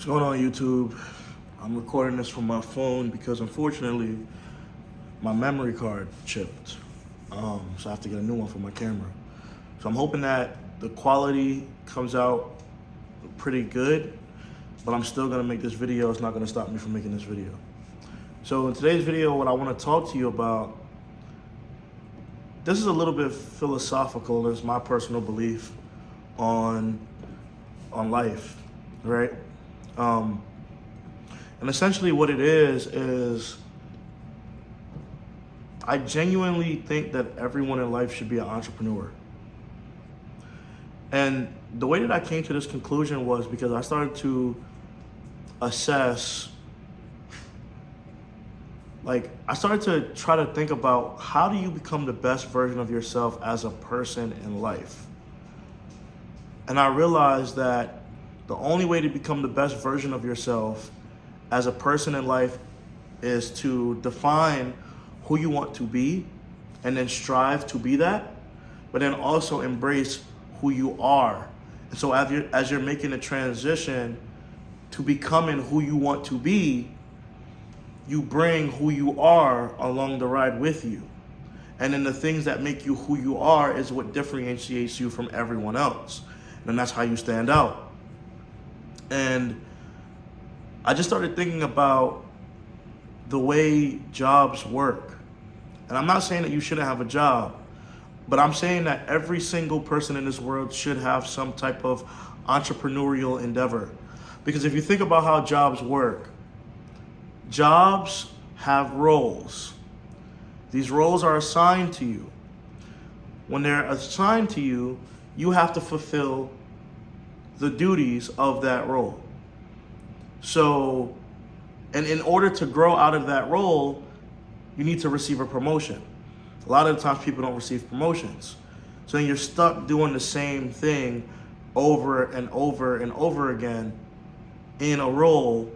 What's going on, YouTube? I'm recording this from my phone because unfortunately my memory card chipped. So I have to get a new one for my camera. So I'm hoping that the quality comes out pretty good, but I'm still gonna make this video. It's not gonna stop me from making this video. So in today's video, what I wanna talk to you about, this is a little bit philosophical. It's my personal belief on life, right? And essentially what it is I genuinely think that everyone in life should be an entrepreneur. And the way that I came to this conclusion was because I started to assess, I started to try to think about how do you become the best version of yourself as a person in life? And I realized that the only way to become the best version of yourself as a person in life is to define who you want to be and then strive to be that, but then also embrace who you are. And so as you're making a transition to becoming who you want to be, you bring who you are along the ride with you. And then the things that make you who you are is what differentiates you from everyone else. And that's how you stand out. And I just started thinking about the way jobs work. And I'm not saying that you shouldn't have a job, but I'm saying that every single person in this world should have some type of entrepreneurial endeavor. Because if you think about how jobs work, jobs have roles. These roles are assigned to you. When they're assigned to you, you have to fulfill the duties of that role. So, and in order to grow out of that role, you need to receive a promotion. A lot of the times people don't receive promotions. So then you're stuck doing the same thing over and over and over again in a role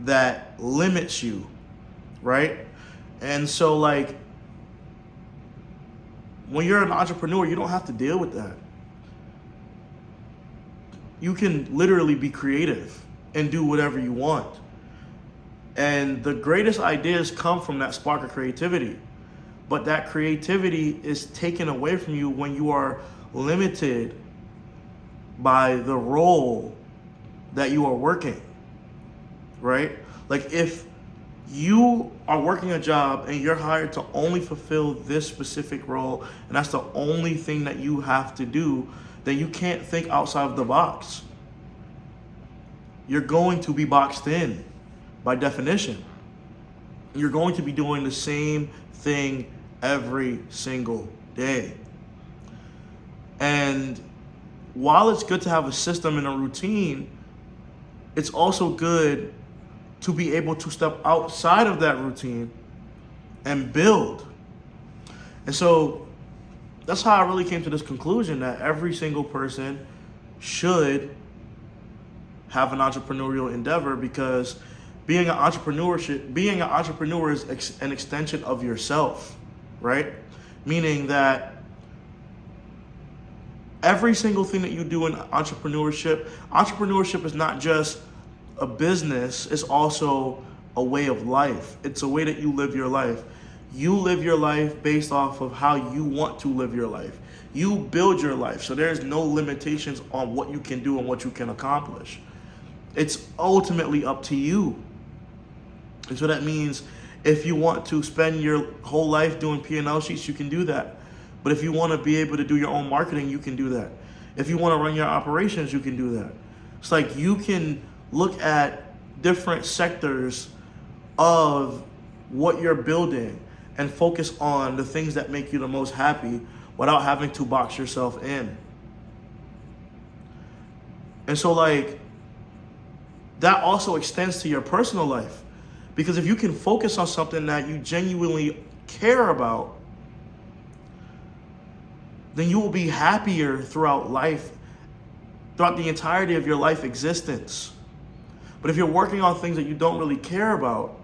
that limits you, right? And so when you're an entrepreneur, you don't have to deal with that. You can literally be creative and do whatever you want. And the greatest ideas come from that spark of creativity. But that creativity is taken away from you when you are limited by the role that you are working, right? Like if you are working a job and you're hired to only fulfill this specific role, and that's the only thing that you have to do, then you can't think outside of the box. You're going to be boxed in by definition. You're going to be doing the same thing every single day. And while it's good to have a system and a routine, it's also good to be able to step outside of that routine and build. And so that's how I really came to this conclusion that every single person should have an entrepreneurial endeavor, because being an entrepreneur is an extension of yourself, right? Meaning that every single thing that you do in entrepreneurship is not just a business, it's also a way of life. It's a way that you live your life. You live your life based off of how you want to live your life. You build your life, so there's no limitations on what you can do and what you can accomplish. It's ultimately up to you. And so that means if you want to spend your whole life doing P&L sheets, you can do that. But if you want to be able to do your own marketing, you can do that. If you want to run your operations, you can do that. It's like you can look at different sectors of what you're building and focus on the things that make you the most happy without having to box yourself in. And so that also extends to your personal life. Because if you can focus on something that you genuinely care about, then you will be happier throughout life, throughout the entirety of your life existence. But if you're working on things that you don't really care about,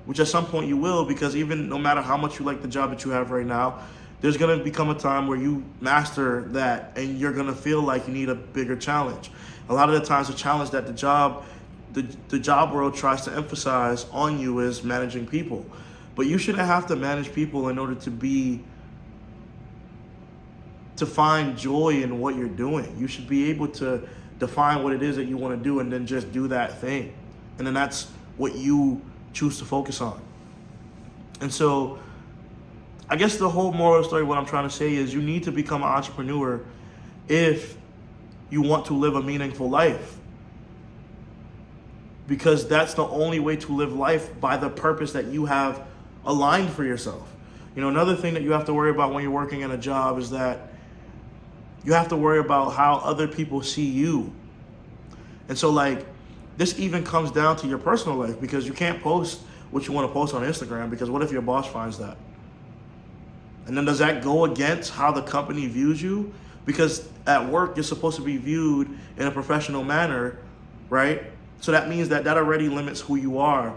which at some point you will, because even no matter how much you like the job that you have right now, there's going to become a time where you master that and you're going to feel like you need a bigger challenge. A lot of the times the challenge that the job world tries to emphasize on you is managing people. But you shouldn't have to manage people in order to find joy in what you're doing. You should be able to define what it is that you want to do and then just do that thing. And then that's what you choose to focus on. And so I guess the whole moral of the story, what I'm trying to say is you need to become an entrepreneur if you want to live a meaningful life. Because that's the only way to live life by the purpose that you have aligned for yourself. You know, another thing that you have to worry about when you're working in a job is that you have to worry about how other people see you. And so like, this even comes down to your personal life, because you can't post what you want to post on Instagram, because what if your boss finds that? And then does that go against how the company views you? Because at work, you're supposed to be viewed in a professional manner, right? So that means that already limits who you are,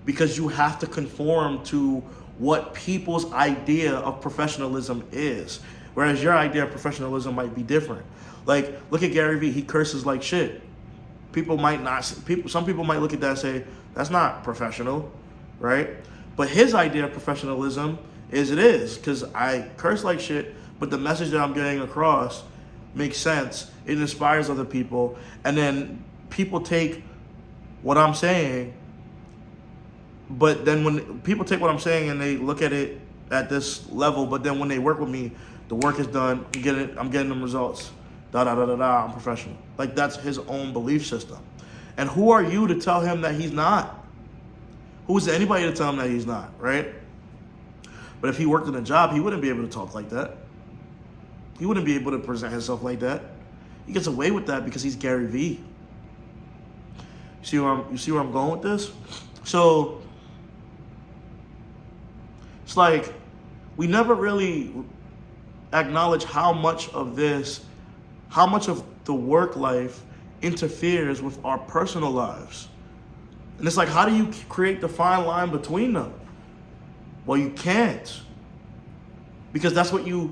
because you have to conform to what people's idea of professionalism is. Whereas your idea of professionalism might be different. Like, look at Gary Vee, he curses like shit. Some people might look at that and say, that's not professional, right? But his idea of professionalism is it is, because I curse like shit, but the message that I'm getting across makes sense. It inspires other people. And then people take what I'm saying, but then when people take what I'm saying and they look at it at this level, but then when they work with me, the work is done, I'm getting them results, I'm professional. Like, that's his own belief system. And who are you to tell him that he's not? Who is anybody to tell him that he's not, right? But if he worked in a job, he wouldn't be able to talk like that. He wouldn't be able to present himself like that. He gets away with that because he's Gary Vee. You see where I'm going with this? So it's like we never really acknowledge how much of the work life interferes with our personal lives. And it's like, how do you create the fine line between them? Well, you can't, because that's what you're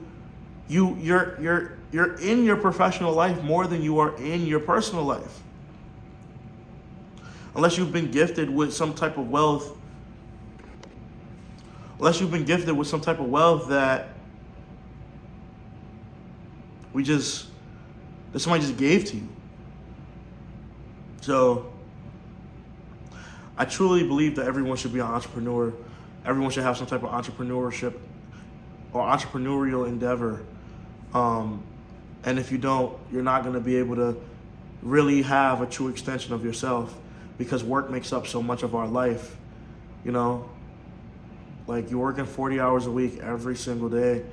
in your professional life more than you are in your personal life. Unless you've been gifted with some type of wealth, that somebody just gave to you. So I truly believe that everyone should be an entrepreneur. Everyone should have some type of entrepreneurship or entrepreneurial endeavor. And if you don't, you're not going to be able to really have a true extension of yourself, because work makes up so much of our life. You know, like, you're working 40 hours a week every single day.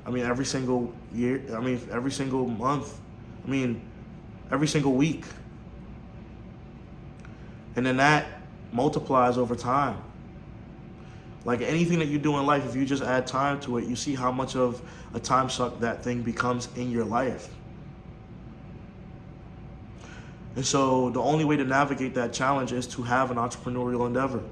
I mean, every single year. I mean, every single month. I mean, every single week. And then that multiplies over time. Like, anything that you do in life, if you just add time to it, you see how much of a time suck that thing becomes in your life. And so the only way to navigate that challenge is to have an entrepreneurial endeavor.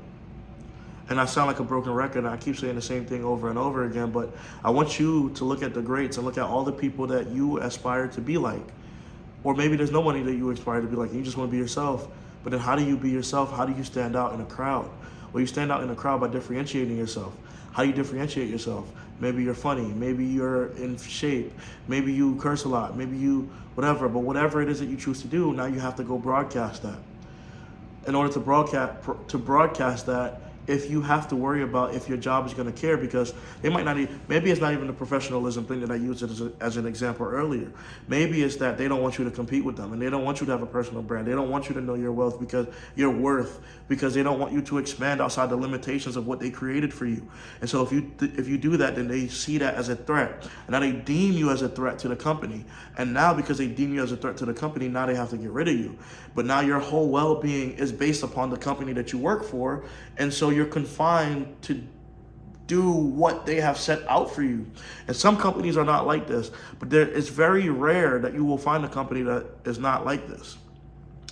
And I sound like a broken record, and I keep saying the same thing over and over again, but I want you to look at the greats and look at all the people that you aspire to be like. Or maybe there's nobody that you aspire to be like, and you just want to be yourself. But then how do you be yourself? How do you stand out in a crowd? Well, you stand out in a crowd by differentiating yourself. How do you differentiate yourself? Maybe you're funny. Maybe you're in shape. Maybe you curse a lot. Maybe you whatever. But whatever it is that you choose to do, now you have to go broadcast that. In order to broadcast that, if you have to worry about if your job is going to care, because they might not even, maybe it's not even the professionalism thing that I used as an example earlier. Maybe it's that they don't want you to compete with them, and they don't want you to have a personal brand. They don't want you to know your wealth, because your worth, because they don't want you to expand outside the limitations of what they created for you. And so if you do that, then they see that as a threat, and now they deem you as a threat to the company. And now, because they deem you as a threat to the company, now they have to get rid of you. But now your whole well-being is based upon the company that you work for, and so you're confined to do what they have set out for you. And some companies are not like this, but it's very rare that you will find a company that is not like this.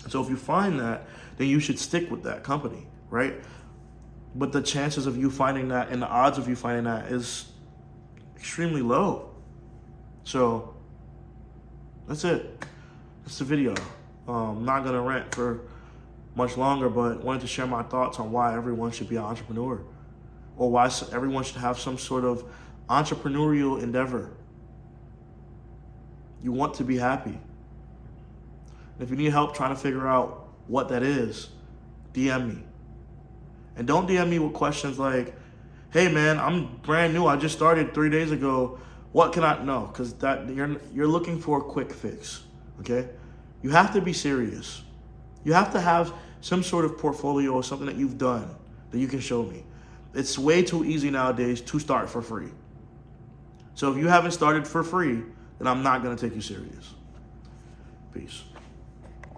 So if you find that, then you should stick with that company, right? But the chances of you finding that and the odds of you finding that is extremely low. So that's it. That's the video. I'm not gonna rant for much longer, but wanted to share my thoughts on why everyone should be an entrepreneur, or why everyone should have some sort of entrepreneurial endeavor. You want to be happy. If you need help trying to figure out what that is, DM me. And don't DM me with questions like, hey man, I'm brand new, I just started 3 days ago, what can I know? Because that you're looking for a quick fix, okay? You have to be serious. You have to have some sort of portfolio or something that you've done that you can show me. It's way too easy nowadays to start for free. So if you haven't started for free, then I'm not gonna take you serious. Peace.